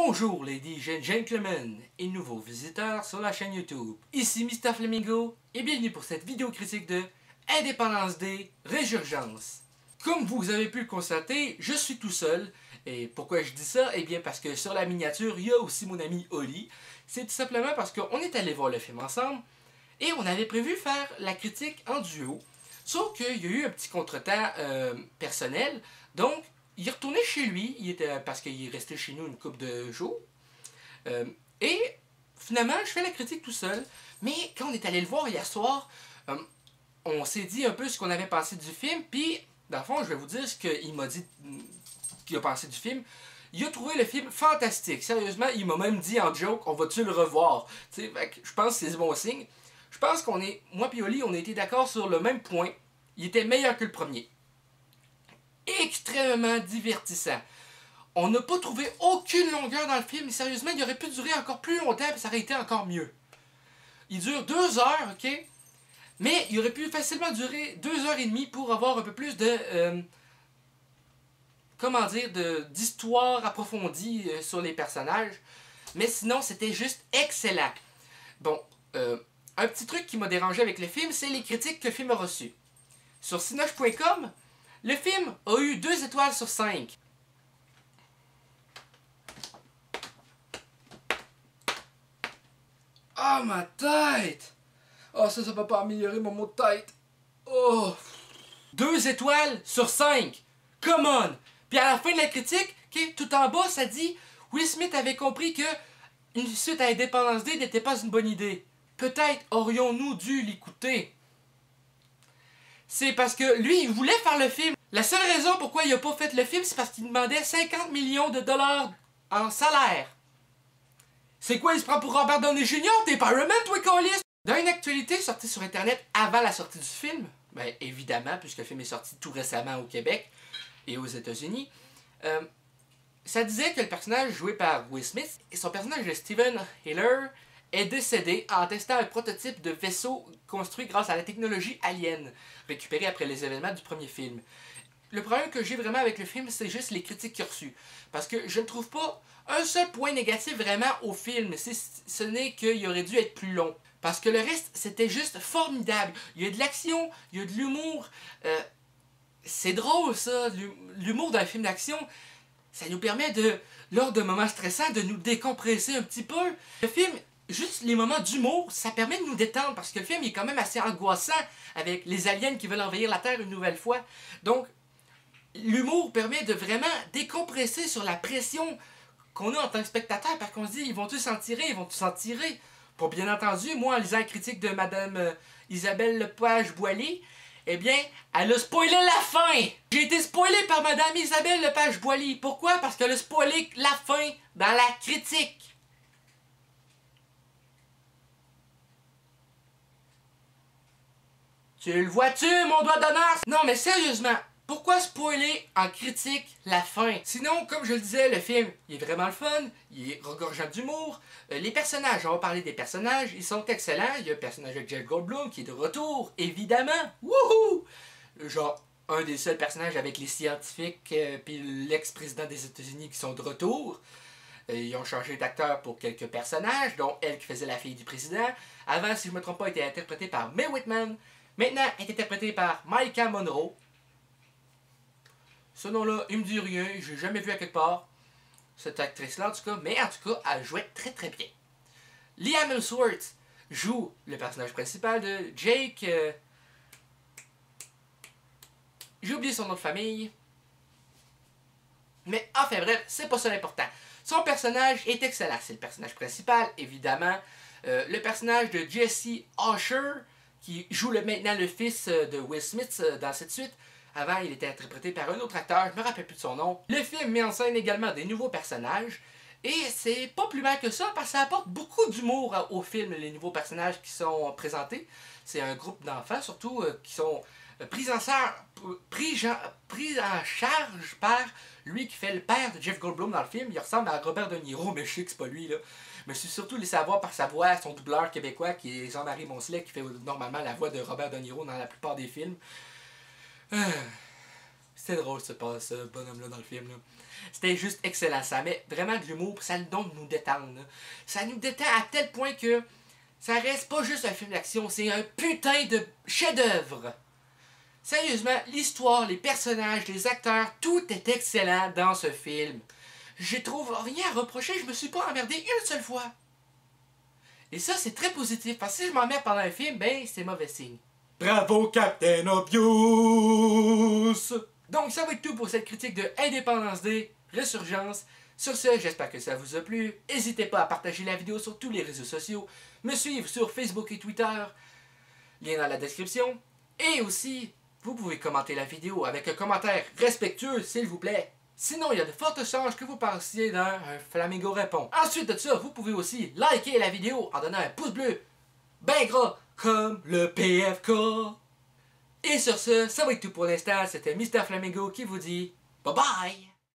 Bonjour ladies and gentlemen et nouveaux visiteurs sur la chaîne YouTube. Ici Mr Flamingo et bienvenue pour cette vidéo critique de Independence Day Résurgence. Comme vous avez pu le constater, je suis tout seul. Et pourquoi je dis ça? Eh bien parce que sur la miniature, il y a aussi mon ami Oli. C'est tout simplement parce qu'on est allé voir le film ensemble et on avait prévu faire la critique en duo. Sauf qu'il y a eu un petit contretemps personnel, donc il est retourné chez lui, parce qu'il est resté chez nous une couple de jours. Et finalement, je fais la critique tout seul. Mais quand on est allé le voir hier soir, on s'est dit un peu ce qu'on avait pensé du film. Puis, dans le fond, je vais vous dire ce qu'il m'a dit qu'il a pensé du film. Il a trouvé le film fantastique. Sérieusement, il m'a même dit en joke, on va-tu le revoir? T'sais, je pense que c'est bon signe. Je pense qu'on est, moi et Oli, on a été d'accord sur le même point. Il était meilleur que le premier. Extrêmement divertissant. On n'a pas trouvé aucune longueur dans le film. Sérieusement, il aurait pu durer encore plus longtemps et ça aurait été encore mieux. Il dure 2 heures, ok? Mais il aurait pu facilement durer 2 heures et demie pour avoir un peu plus de... comment dire? D'histoire approfondie sur les personnages. Mais sinon, c'était juste excellent. Bon, un petit truc qui m'a dérangé avec le film, c'est les critiques que le film a reçues. Sur Cinoche.com, le film a eu 2 étoiles sur 5. Ah, ma tête! Oh, ça va pas améliorer mon mot de tête. Oh! 2 étoiles sur 5! Come on! Puis à la fin de la critique, okay, tout en bas, ça dit Will Smith avait compris que une suite à Independence Day n'était pas une bonne idée. Peut-être aurions-nous dû l'écouter. C'est parce que lui, il voulait faire le film. La seule raison pourquoi il n'a pas fait le film, c'est parce qu'il demandait 50 millions de dollars en salaire. C'est quoi, il se prend pour Robert Downey Jr.? T'es pas Iron Man, toi, câlisse? Dans une actualité sortie sur Internet avant la sortie du film, ben évidemment, puisque le film est sorti tout récemment au Québec et aux États-Unis, ça disait que le personnage joué par Will Smith et son personnage de Steven Hiller est décédé en testant un prototype de vaisseau construit grâce à la technologie alien, récupérée après les événements du premier film. Le problème que j'ai vraiment avec le film, c'est juste les critiques qu'il a reçues. Parce que je ne trouve pas un seul point négatif vraiment au film. Ce n'est qu'il aurait dû être plus long. Parce que le reste, c'était juste formidable. Il y a de l'action, il y a de l'humour. C'est drôle ça, l'humour d'un film d'action. Ça nous permet lors de moments stressants, de nous décompresser un petit peu. Le film, juste les moments d'humour, ça permet de nous détendre. Parce que le film est quand même assez angoissant avec les aliens qui veulent envahir la Terre une nouvelle fois. Donc, l'humour permet de vraiment décompresser sur la pression qu'on a en tant que spectateur, parce qu'on se dit, ils vont tous s'en tirer, ils vont tous s'en tirer. Pour bien entendu, moi, en lisant la critique de Madame Isabelle Lepage-Boily, eh bien, elle a spoilé la fin! J'ai été spoilé par Madame Isabelle Lepage-Boily. Pourquoi? Parce qu'elle a spoilé la fin dans la critique. Tu le vois-tu, mon doigt d'honneur? Non, mais sérieusement, pourquoi spoiler en critique la fin? Sinon, comme je le disais, le film, il est vraiment le fun, il est regorgeant d'humour. Les personnages, on va parler des personnages, ils sont excellents. Il y a le personnage de Jeff Goldblum qui est de retour, évidemment. Wouhou! Genre, un des seuls personnages avec les scientifiques puis l'ex-président des États-Unis qui sont de retour. Ils ont changé d'acteur pour quelques personnages, dont elle qui faisait la fille du président. Avant, si je ne me trompe pas, elle était interprétée par Mae Whitman. Maintenant, elle est interprétée par Maika Monroe. Ce nom-là, il me dit rien, je l'ai jamais vu à quelque part, cette actrice-là en tout cas, mais en tout cas, elle jouait très très bien. Liam Hemsworth joue le personnage principal de Jake. J'ai oublié son nom de famille. Mais enfin bref, c'est pas ça l'important. Son personnage est excellent, c'est le personnage principal, évidemment. Le personnage de Jesse Usher, qui joue maintenant le fils de Will Smith dans cette suite. Avant, il était interprété par un autre acteur, je ne me rappelle plus de son nom. Le film met en scène également des nouveaux personnages. Et c'est pas plus mal que ça, parce que ça apporte beaucoup d'humour au film, les nouveaux personnages qui sont présentés. C'est un groupe d'enfants, surtout, qui sont pris en charge par lui qui fait le père de Jeff Goldblum dans le film. Il ressemble à Robert De Niro, mais je sais que c'est pas lui, là. Mais je suis surtout laissé savoir par sa voix, son doubleur québécois, qui est Jean-Marie Moncelet, qui fait normalement la voix de Robert De Niro dans la plupart des films. C'était drôle ce bonhomme-là dans le film. Là. C'était juste excellent. Ça met vraiment de l'humour, ça donc nous détend. Là. Ça nous détend à tel point que ça reste pas juste un film d'action, c'est un putain de chef-d'œuvre. Sérieusement, l'histoire, les personnages, les acteurs, tout est excellent dans ce film. Je trouve rien à reprocher, je me suis pas emmerdé une seule fois. Et ça, c'est très positif, parce que si je m'emmerde pendant un film, ben, c'est mauvais signe. Bravo, Captain Obvious! Donc, ça va être tout pour cette critique de Indépendance Day, Résurgence. Sur ce, j'espère que ça vous a plu. N'hésitez pas à partager la vidéo sur tous les réseaux sociaux, me suivre sur Facebook et Twitter, lien dans la description. Et aussi, vous pouvez commenter la vidéo avec un commentaire respectueux, s'il vous plaît. Sinon, il y a de fortes chances que vous passiez dans un Flamingo répond. Ensuite de ça, vous pouvez aussi liker la vidéo en donnant un pouce bleu, ben gras, comme le PFK. Et sur ce, ça va être tout pour l'instant. C'était Mr. Flamingo qui vous dit bye bye!